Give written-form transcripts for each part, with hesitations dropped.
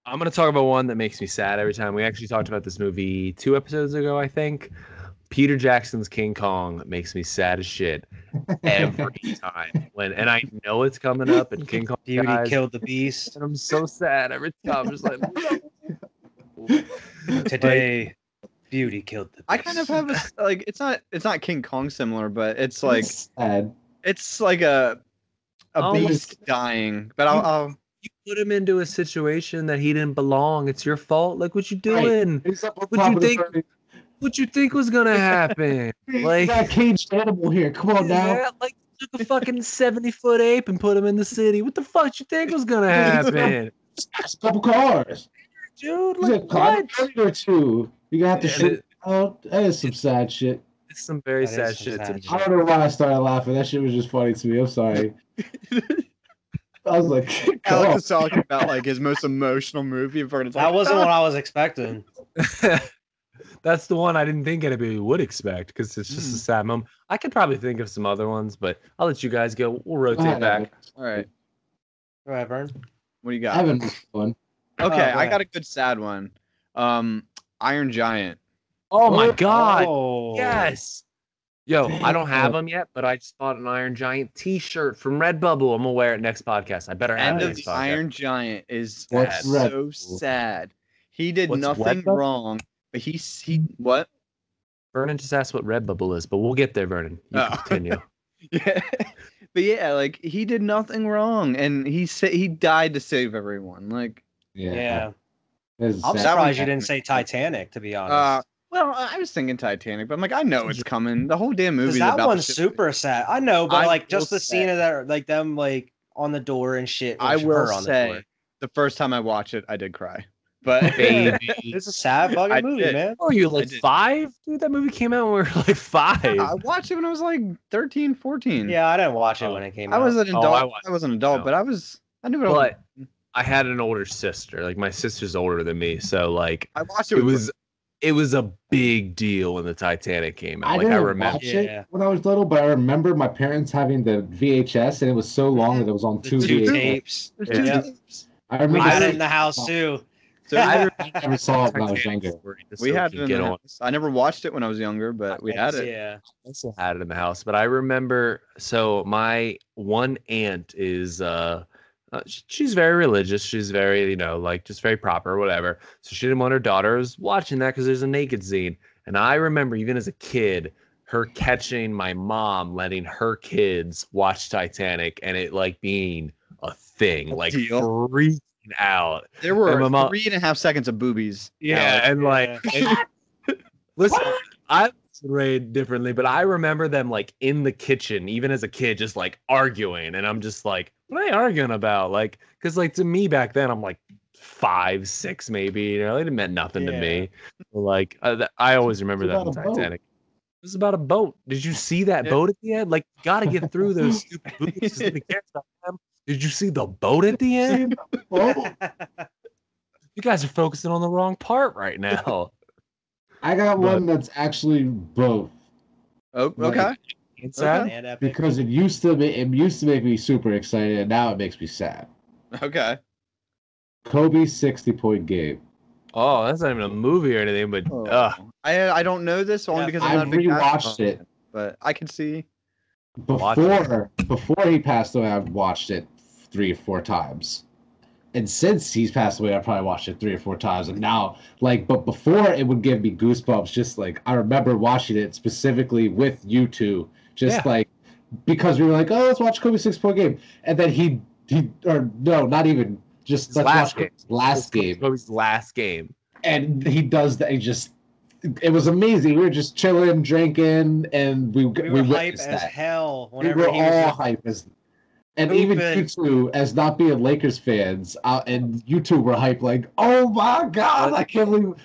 I'm gonna talk about one that makes me sad every time. We actually talked about this movie 2 episodes ago, I think. Peter Jackson's King Kong makes me sad as shit every time. And I know it's coming up, and King Kong Beauty dies, killed the beast. and I'm so sad every time. I'm just like, Today, Beauty killed the beast. I kind of have like it's not King Kong similar, but it's like sad. it's like a beast dying. But I'll you put him into a situation that he didn't belong. It's your fault. Like, what you doing? What you think was gonna happen? Like, you got a caged animal here. Come on now. Yeah, like took a fucking 70-foot ape and put him in the city. What the fuck you think was gonna happen? A couple cars. Dude, Like, like what? or two. You gotta have to shoot out. That is some sad shit. It's some very sad shit. I don't know why I started laughing. That shit was just funny to me. I'm sorry. I was like, Alex was talking about like his most emotional movie. That wasn't what I was expecting. That's the one I didn't think anybody would expect because it's just a sad moment. I could probably think of some other ones, but I'll let you guys go. We'll rotate back. All right. All right, Vern. What do you got? I haven't one. Okay, I got a good sad one. Iron Giant. Oh my god! Oh. Yes. Yo, I don't have them yet, but I just bought an Iron Giant T-shirt from Redbubble. I'm gonna wear it next podcast. I better have End it of next the podcast. Iron Giant is What's so sad. He did What's nothing Redbubble? wrong, but he what? Vernon just asked what Redbubble is, but we'll get there, Vernon. You can continue. Yeah, but yeah, like he did nothing wrong, and he died to save everyone. Like, Yeah. It's I'm sad. surprised you didn't say Titanic, to be honest. well, I was thinking Titanic, but I'm like, I know it's coming. The whole damn movie. Because that about one's the ship. super sad. I know, but I like will just the say- scene of that, like them like on the door and shit. I with will her on the say, door. the first time I watched it, I did cry. But Baby. It's a sad fucking I movie, did. man. Oh, you I like did. 5? Dude, that movie came out when we were like 5. I watched it when I was like 13, 14. Yeah, I didn't watch it when it came I out. was an Oh, adult. I I was an adult, no. but I knew what I was. But I had an older sister. Like my sister's older than me, so like I watched it. it was a big deal when the Titanic came out. I Like I didn't remember. watch Yeah. it when I was little, but I remember my parents having the VHS, and it was so long that it was on The two two VHS. tapes. There's Yeah. two Yeah. tapes. I remember. I had it seeing- in the house too. So I I never saw it when I was younger. we had it in the house. I never watched it when I was younger, but we had it. Yeah. I also had it in the house, but I remember. So my one aunt is she's very religious. She's very like just very proper, whatever. So she didn't want her daughters watching that because there's a naked scene. And I remember even as a kid, her catching my mom letting her kids watch Titanic, and it like being a thing, like deal. freaking out. There were And my mom- 3.5 seconds of boobies. Yeah, and like, Yeah. listen, I was raised differently, but I remember them like in the kitchen, even as a kid, just like arguing, and I'm just like, what are they arguing about? Like, because like to me back then, I'm like 5, 6, maybe. It didn't meant nothing to me. Like, I always remember It's that in about a boat. Titanic. It was about a boat. Did you see that Yeah. boat at the end? Like, you got to get through those stupid movies. so nobody cares about them. Did you see the boat at the end? Oh, You guys are focusing on the wrong part right now. I got one that's actually both. Oh, okay. It's sad. And epic. Because it used to make me super excited, and now it makes me sad. Okay. Kobe's 60-point game. Oh, that's not even a movie or anything, but I don't know this only Yeah, because I I'm not a big rewatched basketball it fan, but I can see. Watch Before he passed away, I've watched it 3 or 4 times. And since he's passed away, I probably watched it 3 or 4 times. And now, but before it would give me goosebumps. Just like I remember watching it specifically with you two, because we were like, oh, let's watch Kobe's 6-point game, and then not even just let's watch Kobe's last game. Kobe's last game. And he does that. It was amazing. We were just chilling, drinking, and we We were hype witnessed as that. hell We whenever were he was all hype as. And even Hooping. you two, as not being Lakers fans, and you two were hyped like, oh my God, I can't believe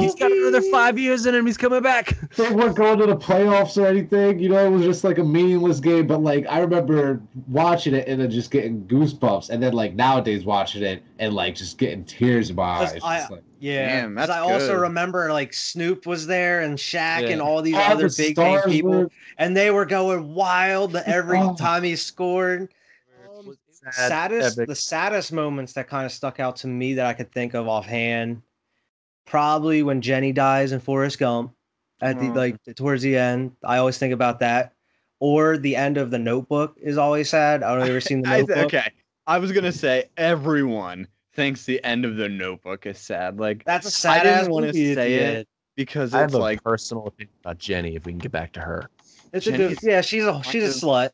He's got another 5 years in him. He's coming back. they weren't going to the playoffs or anything. It was just like a meaningless game. But like, I remember watching it and then just getting goosebumps. And then like nowadays watching it and like just getting tears in my eyes. Just like, Yeah, Damn, 'cause that's I also good. remember like Snoop was there and Shaq Yeah. and all these all other the big name stars people, were- and they were going wild every Oh. time he scored. was sad, epic. The saddest moments that kind of stuck out to me that I could think of offhand, probably when Jenny dies in Forrest Gump at the towards the end. I always think about that. Or the end of The Notebook is always sad. I don't know if you've ever seen The Notebook. Okay, I was gonna say everyone thinks the end of The Notebook is sad. Like That's a I sad didn't ass want movie to at say the it end. because I it's have a like personal opinion about Jenny. If we can get back to her, It's a good, Jenny's yeah. She's a slut.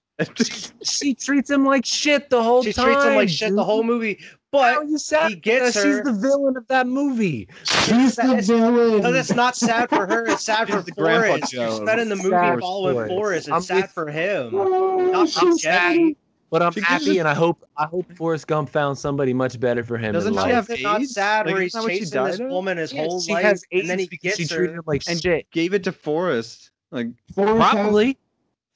she treats him like shit the whole She time. treats him like shit the dude. whole movie. How But are you sad? he gets She's her. the villain of that movie. She's the Because villain. it's not sad for her. It's sad for She's the Grandpa Forrest. You're Joe. spending the movie Sad following Forrest. Forrest. I'm It's sad with- for him. Oh, Not for she's Jenny. But I'm She happy, just- and I hope Forrest Gump found somebody much better for him. Doesn't in she life. have Is it not AIDS? sad Like, where isn't he's that what she chasing this died of? woman his Yeah, whole she life, has and then he AIDS because she gets treated her? him like and shit. gave it to Forrest. Like Forrest has- Probably.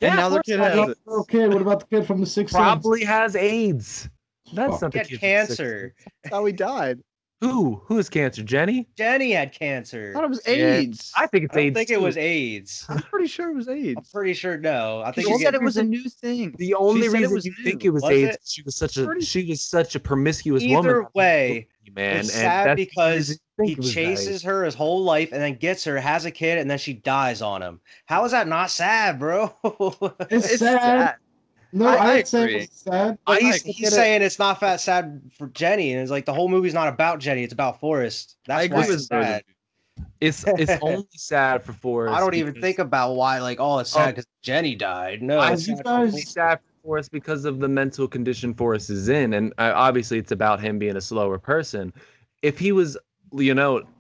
And now the Forrest kid has has AIDS. it. Okay, what about the kid from the Sixth Probably has AIDS. That's Fuck. not He the had kid. cancer. that's how he died. Who has cancer? Jenny? Jenny had I cancer. thought it was Yeah. AIDS. I think it's I don't AIDS. think it too. was AIDS. I'm pretty sure it was I'm AIDS. pretty sure no. I think She you're said getting, it was a new thing. The only said it reason was you new. think it was Was AIDS, it? she was Pretty- such a promiscuous woman. either way. man, It's and sad that's the because reason you think he it was that chases AIDS. her his whole life and then gets her, has a kid, and then she dies on him. How is that not sad, bro? It's, It's sad. sad. No, I I'd say agree. it's sad. But I he's look at it- saying it's not that sad for Jenny, and it's like the whole movie's not about Jenny; it's about Forrest. That's I agree why with it's sad. It's only sad for Forrest. I don't even because- think about why, like, oh, it's sad because Jenny died. No, I it's you sad guys- for It's sad for Forrest because of the mental condition Forrest is in, and obviously it's about him being a slower person. If he was,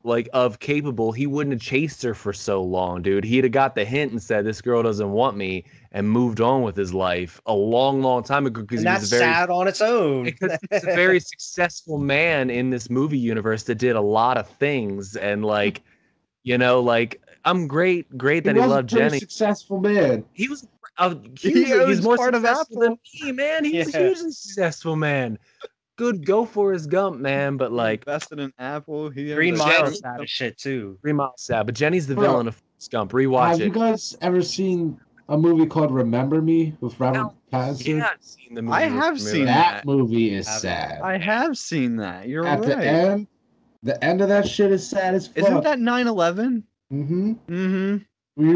like of capable, he wouldn't have chased her for so long, dude. He'd have got the hint and said, "This girl doesn't want me," and moved on with his life a long, long time ago because and he that's was a very sad on its own. because he's a very successful man in this movie universe that did a lot of things, and like I'm great that he was loved a pretty Jenny. successful man. He was He was he's more part of successful than Apple. me, man. He's a Yeah. hugely successful man. Good go for his Gump, man. But like invested in Apple. He Green owns Mile a- is sad as shit too. 3 Miles Sad, but Jenny's the Bro, villain of Gump. Rewatch Have you it. guys ever seen a movie called Remember Me with Robert Pattinson? Yeah, I've seen the movie. I with have Camila. seen That movie is Haven't. sad. I have seen that. You're At right. the end of that shit is sad as fuck. Isn't that 9/11? Mm-hmm. Mm-hmm. When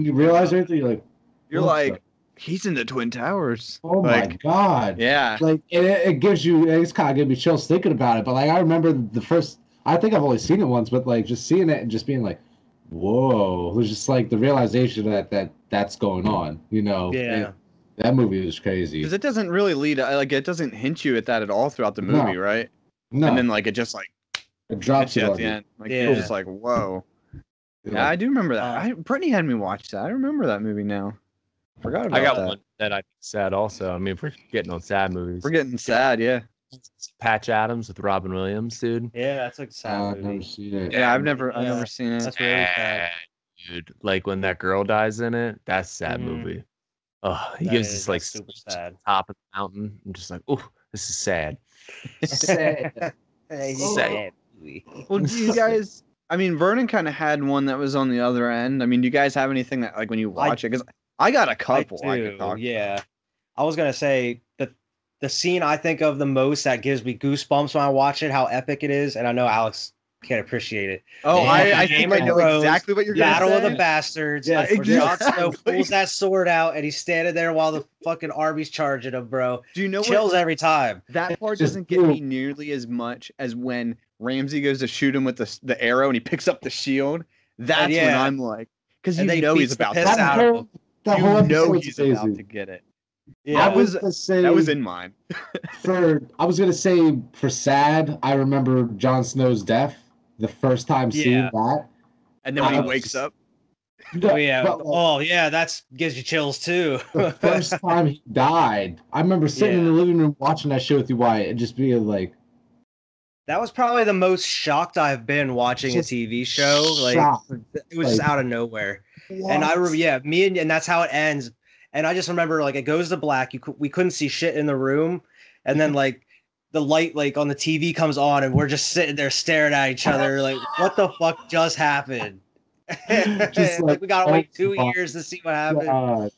you realize everything, you're like, You're what like, the- he's in the Twin Towers. oh my like, god. yeah. Like it gives you, it's kind of giving me chills thinking about it. But like I remember the first, I think I've only seen it once, but like just seeing it and just being like, whoa, it was just like the realization that's going on. Yeah. And that movie was crazy. Because it doesn't really lead, like, it doesn't hint you at that at all throughout the No. movie, right? No, And then, like, it just, like, it drops hits you it at on the you. end. Like, Yeah. you're just like, whoa. Yeah, I do remember that. Brittany had me watch that. I remember that movie now. Forgot about I got that. one that I think is sad also. I mean, if we're getting on sad movies, We're getting sad, yeah. Patch Adams with Robin Williams, dude. Yeah, that's like a sad I've never movie. seen it. Yeah, I've never Yeah. seen it. That's really sad. Sad, dude. Like when that girl dies in it, that's a sad Mhm. movie. Oh, he That gives is- this like that's super speech at sad. the top of the mountain. I'm just like, oh, this is sad. Sad. Hey, Oh. sad movie. Well, do you guys? I mean, Vernon kind of had one that was on the other end. I mean, do you guys have anything that, like, when you watch it? Because I got a couple. I do, could talk. yeah. I was gonna say that the scene I think of the most that gives me goosebumps when I watch it, how epic it is, and I know Alex can't appreciate it. Oh, Yeah, I Game think I of know Thrones, exactly what you're going to Battle say. of the Bastards. Yeah, where Jon Snow exactly. pulls that sword out and he's standing there while the fucking army's charging him, bro. Do you know Chills what? every time. That part Just doesn't get me boom. nearly as much as when Ramsey goes to shoot him with the arrow and he picks up the shield. That's when yeah. I'm like, because you And then he know he's beats the about to. piss That out of whole, him. that You whole know episode's he's about amazing. to get it. Yeah, I was gonna say That was in mine. I was gonna say for sad, I remember Jon Snow's death the first time seeing Yeah. that. And then when he I was- wakes up, oh yeah. But, like, Oh yeah, that's gives you chills too. the first time he died, I remember sitting in the living room watching that show with you, Wyatt, and just being like, That was probably the most shocked I've been watching a Just TV show. Like shocked. it was just Like, out of nowhere. And I remember, yeah, and that's how it ends. And I just remember, like, it goes to black. We couldn't see shit in the room, and then like the light, like on the TV, comes on, and we're just sitting there staring at each other, like, what the fuck just happened? Just like, we gotta oh wait 2 my years to see what happened. God.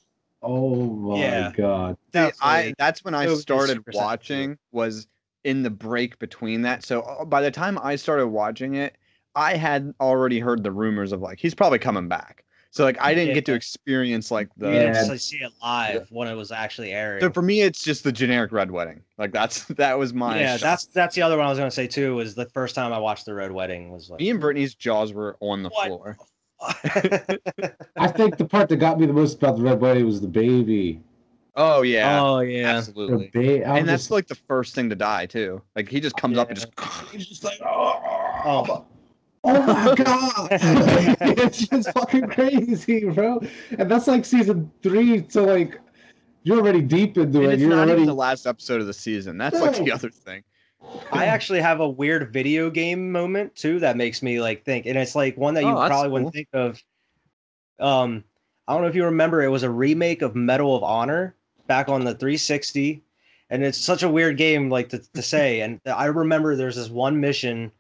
Oh my Yeah. god. See, Definitely. that's when I It was started Super Sentai. watching, was in the break between that. So by the time I started watching it, I had already heard the rumors of like he's probably coming back. So like I didn't get to Yeah. experience like You didn't Yeah. see it live when it was actually airing. So for me, it's just the generic Red Wedding. Like that was my Yeah, shock. that's the other one I was gonna say too. Was the first time I watched the Red Wedding was like Me and Brittany's jaws were on the What? floor. I think the part that got me the most about the Red Wedding was the baby. Oh yeah, Oh yeah. The absolutely. baby. And that's like the first thing to die too. Like he just comes up and just he's just like, oh, Oh. my god. It's just fucking crazy, bro. And that's like season 3, so like you're already deep into and it. it's You're not already even the last episode of the season. That's like the No. other thing. I actually have a weird video game moment too that makes me like think, and it's like one that you Oh, that's probably cool. wouldn't think of. I don't know if you remember, it was a remake of Medal of Honor back on the 360, and it's such a weird game like to say. And I remember there's this one mission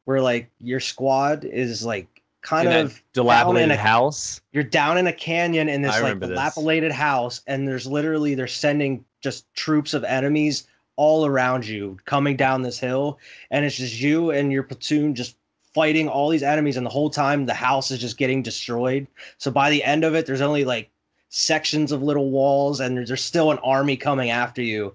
where like your squad is like kind In that of dilapidated down in a, house. you're down in a canyon in this I like remember this. dilapidated house, and there's literally they're sending just troops of enemies all around you coming down this hill, and it's just you and your platoon just fighting all these enemies, and the whole time the house is just getting destroyed. So by the end of it, there's only like sections of little walls, and there's still an army coming after you.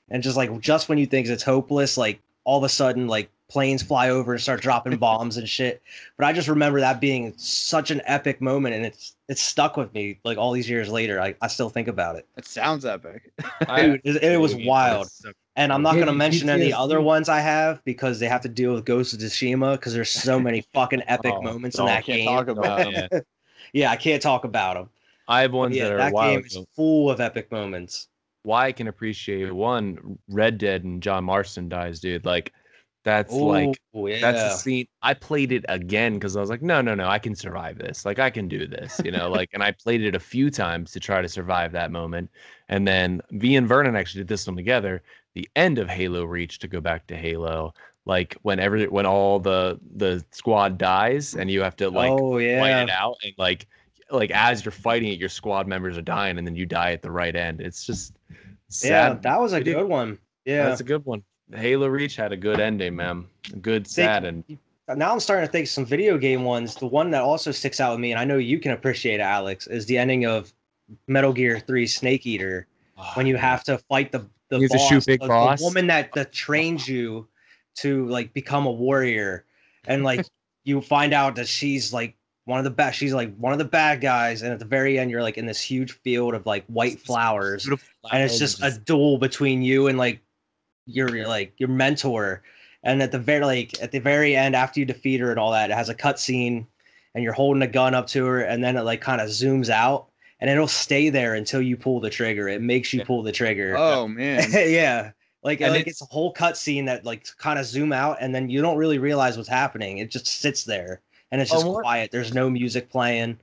And just when you think it's hopeless, like all of a sudden like planes fly over and start dropping bombs and shit. But I just remember that being such an epic moment, and it's stuck with me like all these years later. I still think about it. It sounds epic. Dude, it was wild. And I'm not Gave going to you mention any PTSD. other ones I have because they have to deal with Ghost of Tsushima because there's so many fucking epic moments in oh, that Can't game. talk about it. Yeah. Yeah, I can't talk about them. I have ones Yeah, that are that wild. game is full of epic moments. Why I can appreciate one, Red Dead and John Marston dies, dude. Like that's like Oh, yeah. that's the scene. I played it again because I was like, no, I can survive this. Like I can do this, like, and I played it a few times to try to survive that moment. And then V and Vernon actually did this one together. The end of Halo Reach, to go back to Halo, like when all the squad dies and you have to like Oh, fight yeah. it out, and like as you're fighting it, your squad members are dying, and then you die at the right end. It's just sad. Yeah, that was a good one. Yeah. That's a good one. Halo Reach had a good ending, man. Good, sad, and Now I'm starting to think some video game ones. The one that also sticks out with me, and I know you can appreciate it, Alex, is the ending of Metal Gear 3 Snake Eater when you have to fight the You have to boss, shoot Big the Boss. woman that trains you to like become a warrior, and like you find out that she's like one of the best. She's like one of the bad guys, and at the very end, you're like in this huge field of like white flowers, beautiful and it's just a duel between you and like your mentor. And at the very end, after you defeat her and all that, it has a cutscene, and you're holding a gun up to her, and then it like kind of zooms out, and it'll stay there until you pull the trigger. It makes you pull the trigger. Oh man. Yeah. Like And it's a whole cutscene that like kind of zoom out, and then you don't really realize what's happening. It just sits there, and it's just quiet. There's no music playing.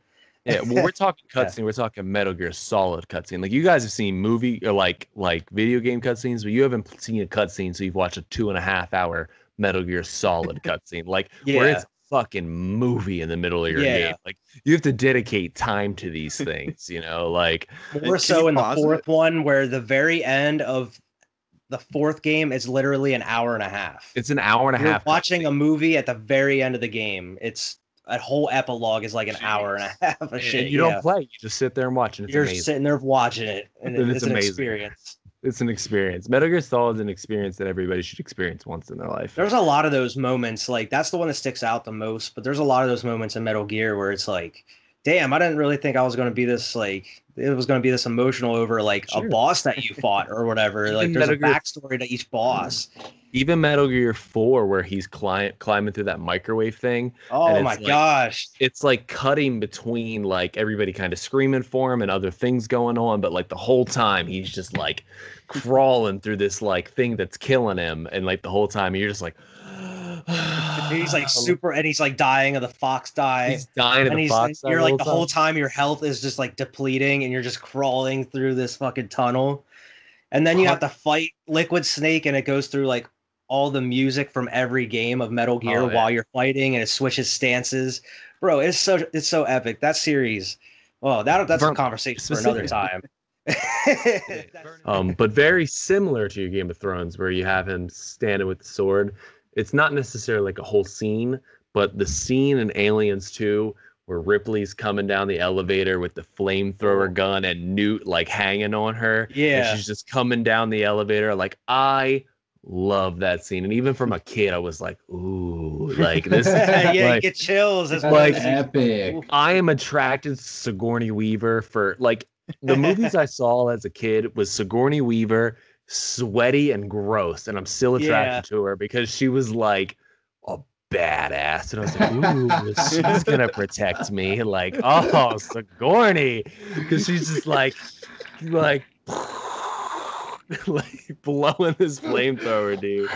Yeah, well, we're talking cutscene. We're talking Metal Gear Solid cutscene. Like you guys have seen movie or like video game cutscenes, but you haven't seen a cutscene, so you've watched a 2.5 hour Metal Gear Solid cutscene, like where it's a fucking movie in the middle of your game. Like you have to dedicate time to these things, like more so in the fourth one, where the very end of the fourth game is literally an hour and a half. It's an hour and a half. Watching a movie at the very end of the game. It's a whole epilogue is like an hour and a half of shit. And you don't play; you just sit there and watch, and you're sitting there watching it, and it's an amazing. experience. It's an experience. Metal Gear Solid is an experience that everybody should experience once in their life. There's a lot of those moments, like that's the one that sticks out the most. But there's a lot of those moments in Metal Gear where it's like, damn, I didn't really think I was going to be this like it was going to be this emotional over like a boss that you fought or whatever. Like there's a backstory to each boss. Even Metal Gear 4, where he's climbing through that microwave thing. Oh my gosh. It's like cutting between like everybody kind of screaming for him and other things going on, but like the whole time he's just like crawling through this like thing that's killing him, and like the whole time you're just like he's like super, and he's like dying of the fox die. He's dying of the fox die. You're like the whole time your health is just like depleting, and you're just crawling through this fucking tunnel. And then you have to fight Liquid Snake, and it goes through like all the music from every game of Metal Gear while you're fighting, and it switches stances. Bro, it's so epic. That series. Oh, that's a conversation for another time. But very similar to your Game of Thrones, where you have him standing with the sword. It's not necessarily like a whole scene, but the scene in Aliens 2 where Ripley's coming down the elevator with the flamethrower gun and Newt like hanging on her. Yeah. And she's just coming down the elevator. Like, I love that scene. And even from a kid, I was like, ooh, like this. Yeah, you like, get chills. It's That's like- epic. I am attracted to Sigourney Weaver for like the movies I saw as a kid was Sigourney Weaver, sweaty and gross, and I'm still attracted to her because she was like a badass, and I was like, ooh, she's gonna protect me, like, oh, Sigourney, because she's just like like blowing this flamethrower, dude.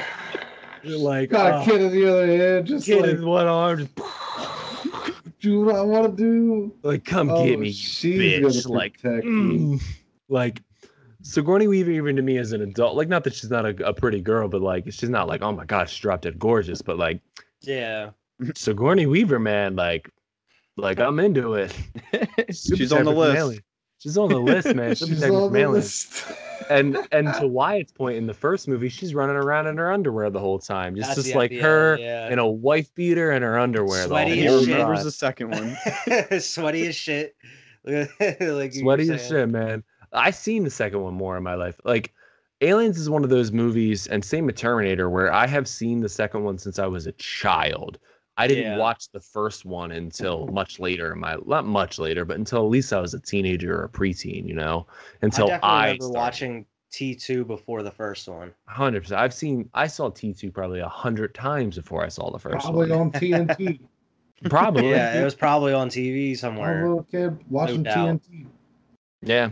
You're like, Got a kid in the other hand, just kid like, in one arm, just do what I want to do. like, come Oh, get me, you she's bitch. gonna Like, protect me. like Sigourney Weaver, even to me as an adult, like, not that she's not a pretty girl, but like, she's not like, oh my god, she's drop dead gorgeous, but like, Yeah. Sigourney Weaver, man, like I'm into it. She's on the list. She's on the list, man. She's on the list. And to Wyatt's point, in the first movie, she's running around in her underwear the whole time, That's just the like idea, her yeah. in a wife beater and her underwear. Sweaty the as whole Who shit. remembers time. the second one? Sweaty as shit. Like you were Sweaty as saying. shit, man. I've seen the second one more in my life. Like, Aliens is one of those movies, and same with Terminator, where I have seen the second one since I was a child. I didn't Yeah. watch the first one until much later in my, not much later, but until at least I was a teenager or a preteen, you know, until I definitely I remember started. watching T2 before the first one. 100%. I saw T2 probably 100 times before I saw the first Probably one. on TNT. Probably. Yeah, it was probably on TV I'm a somewhere. little kid watching doubt. TNT. Yeah.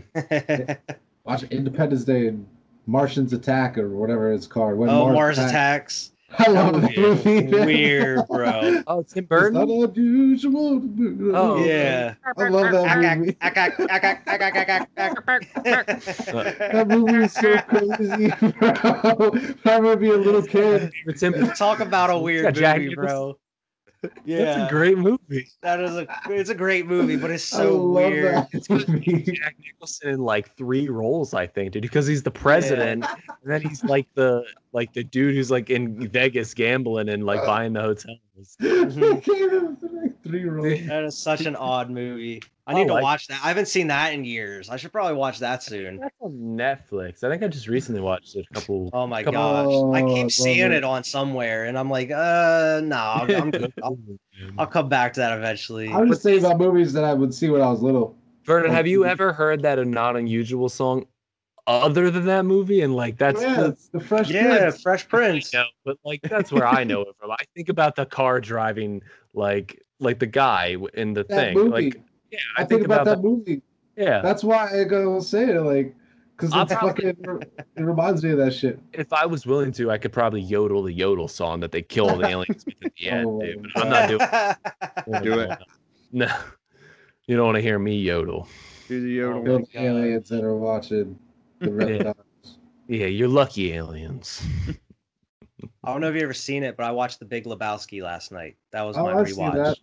Watching Independence Day and Martians Attack or whatever it's called. When Oh, Mars Attacks. I love that movie. Weird, bro. Oh, Tim It's not Burton? unusual. Oh, Yeah. I love that movie. That movie is so crazy, bro. I remember being a little kid. It's Tim- Talk about a Yeah, weird Jack movie, bro. That's Yeah, a great movie. it's a great movie, but it's I so love weird. that movie. Jack Nicholson in like 3 roles, I think, dude, because he's the president, and then he's like the dude who's like in Vegas gambling and like buying the hotels. Like 3-year-old. That is such an odd movie. I need to like- watch that. I haven't seen that in years. I should probably watch that soon. That's on Netflix. I think I just recently watched it a couple. Oh my Come gosh. on. I Oh, I keep love seeing it. it on somewhere and I'm like, no, I'm good. I'll come back to that eventually. I was just saying about movies that I would see when I was little. Vernon, have you ever heard that a not unusual song other than that movie? And like that's Yeah, it's the Fresh Yeah, Prince. Fresh Prince. I know, but like that's where I know it from. I think about the car driving, like the guy in the That thing. movie. Like, yeah, I think about that movie. Yeah, That's why I go say it, like, because I'll it's probably- fucking. It reminds me of that shit. if I was willing to, I could probably yodel the yodel song that they kill the aliens with at the end, Oh, dude. But I'm not doing. Do it. No, you don't want to hear me yodel. Do the yodel. Kill my the God. aliens that are watching the Red Yeah. Dots. Yeah, you're lucky, aliens. I don't know if you ever seen it, but I watched The Big Lebowski last night. That was Oh, my I've seen rewatch. that.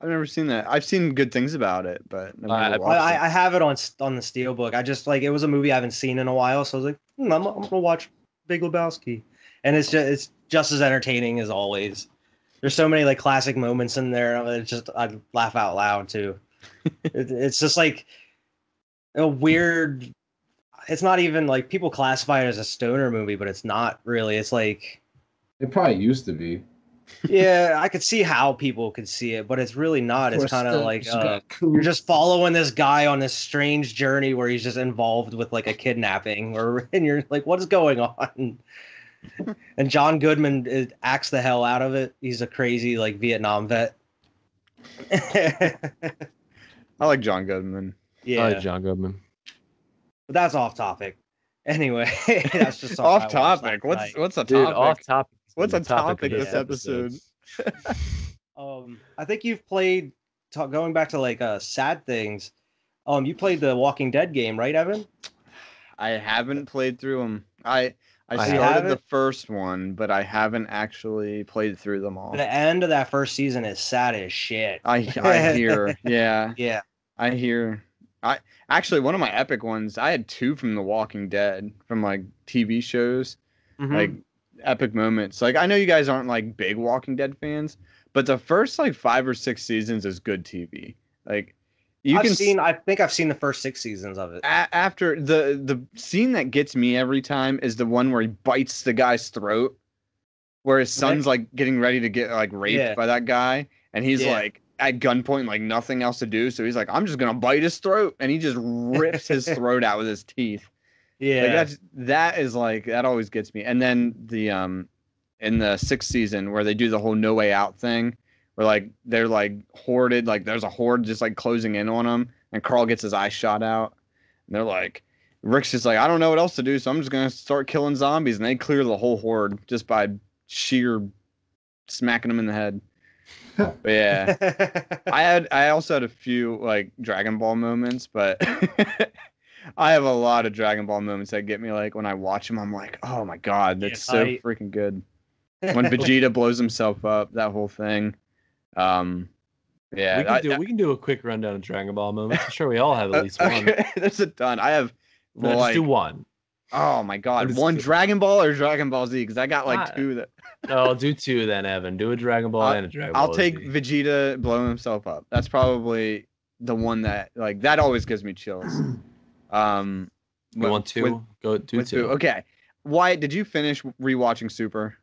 I've never seen that. I've seen good things about it, but I've never I- watched it. I have it on the Steelbook. I just like it was a movie I haven't seen in a while, so I was like, I'm gonna watch Big Lebowski, and it's just as entertaining as always. There's so many like classic moments in there. It's just I laugh out loud too. It's just like a weird. It's not even like people classify it as a stoner movie, but it's not really. It's like It probably used to be. yeah, I could see how people could see it, but it's really not. It's kind of like you're just following this guy on this strange journey where he's just involved with like a kidnapping, and you're like, what is going on? And John Goodman acts the hell out of it. He's a crazy like Vietnam vet. I like John Goodman. Yeah, I like John Goodman. but that's off topic. Anyway, that's just something I Off watched topic. last What's a Dude, topic? off topic. What's The a topic of this episode? night. I think you've played. Going back to like sad things. You played the Walking Dead game, right, Evan? I haven't played through them. I I started haven't? the first one, but I haven't actually played through them all. The end of that first season is sad as shit. I hear, yeah, Yeah. I hear. Actually, one of my epic ones, I had two from The Walking Dead, from like TV shows, Mhm. like epic moments. Like I know you guys aren't like big Walking Dead fans, but the first like 5 or 6 seasons is good TV. Like you can I think I've seen the first 6 seasons of it. after the scene that gets me every time is the one where he bites the guy's throat, where his son's like getting ready to get like raped Yeah. by that guy, and he's Yeah. like at gunpoint, like nothing else to do, so he's like, I'm just gonna bite his throat, and he just rips his throat out with his teeth. Yeah. Like that is like that always gets me. And then the in the 6th season where they do the whole No Way Out thing, where like they're like hoarded, like there's a horde just like closing in on them, and Carl gets his eye shot out, and they're like, Rick's just like, I don't know what else to do, so I'm just gonna start killing zombies, and they clear the whole horde just by sheer smacking them in the head. But yeah, I also had a few like Dragon Ball moments, but I have a lot of Dragon Ball moments that get me like when I watch them, I'm like, oh my god, that's so freaking good. When Vegeta blows himself up, that whole thing. Yeah, we can do a quick rundown of Dragon Ball moments. I'm sure we all have at least one. Okay, there's a ton. I have. Let's Like, do one. Oh my god, Let's one do- Dragon Ball or Dragon Ball Z? Because I got like two that. No, do two then, Evan. Do a Dragon Ball and a Dragon Ball. I'll take Vegeta blowing himself up. That's probably the one that like that always gives me chills. You want two? Go do two. Okay. Wyatt, did you finish rewatching Super?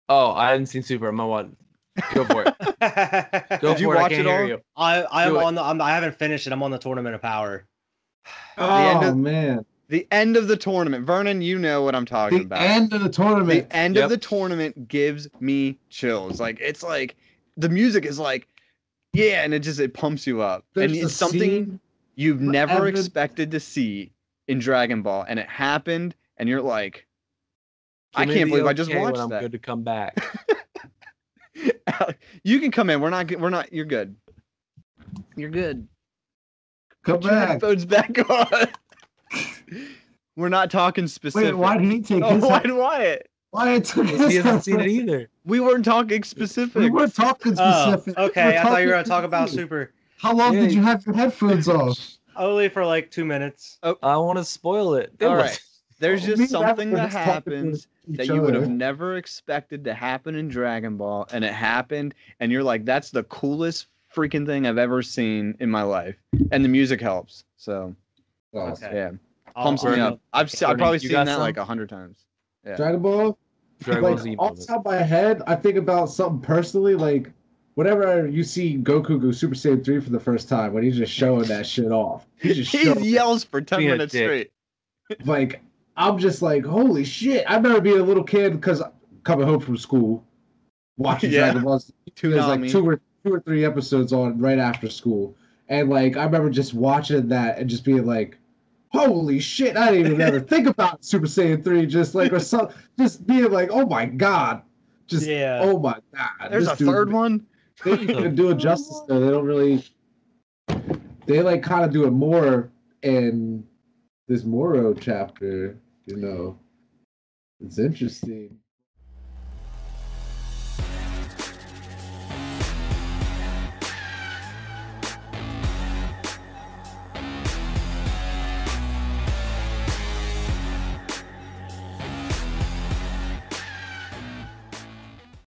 Oh, I hadn't seen Super. I'm on one. Go for it. Go Did you for it. watch I can't it hear all? you. I haven't finished it. I'm on the Tournament of Power. Oh man. The end of the tournament. Vernon, you know what I'm talking about. The end of the tournament. The end of the tournament gives me chills. Like it's like the music is like, yeah, and it pumps you up. There's and it's something you've never expected to see in Dragon Ball, and it happened, and you're like, I can't believe I just watched I'm that. good to come back. You can come in. We're not. You're good. You're good. Come Put your back. headphones back on. We're not talking specific. Wait, why did he take his? Why did Wyatt? Wyatt took his. He hasn't seen it either. We weren't talking specific. We weren't talking specific. Oh, okay. I thought you were gonna talk about Super. How long did you have your headphones off? Only for like 2 minutes. I want to spoil it. All right. There's Me just something never that talking to happens each that you would have other. never expected to happen in Dragon Ball, and it happened, and you're like, that's the coolest freaking thing I've ever seen in my life. And the music helps. So, Okay. yeah. Pumps me up. I've probably seen that like 100 times. Yeah. Dragon Ball. Dragon Ball Like Z off the top of my head, I think about something personally. Like whenever you see Goku go Super Saiyan 3 for the first time, when he's just showing that shit off, he just He shows yells for 10 Being a minutes dick. straight. like I'm just like, holy shit! I remember being a little kid because coming home from school, watching Yeah. Dragon Ball. There's like Toonami. two or three episodes on right after school, and like I remember just watching that and just being like, holy shit! I didn't even ever think about Super Saiyan 3. Just like or some, just being like, oh my god, just oh my god. There's this a dude- third one. They don't even do it justice though. They don't really. They like kind of do it more in this Moro chapter. You know, it's interesting.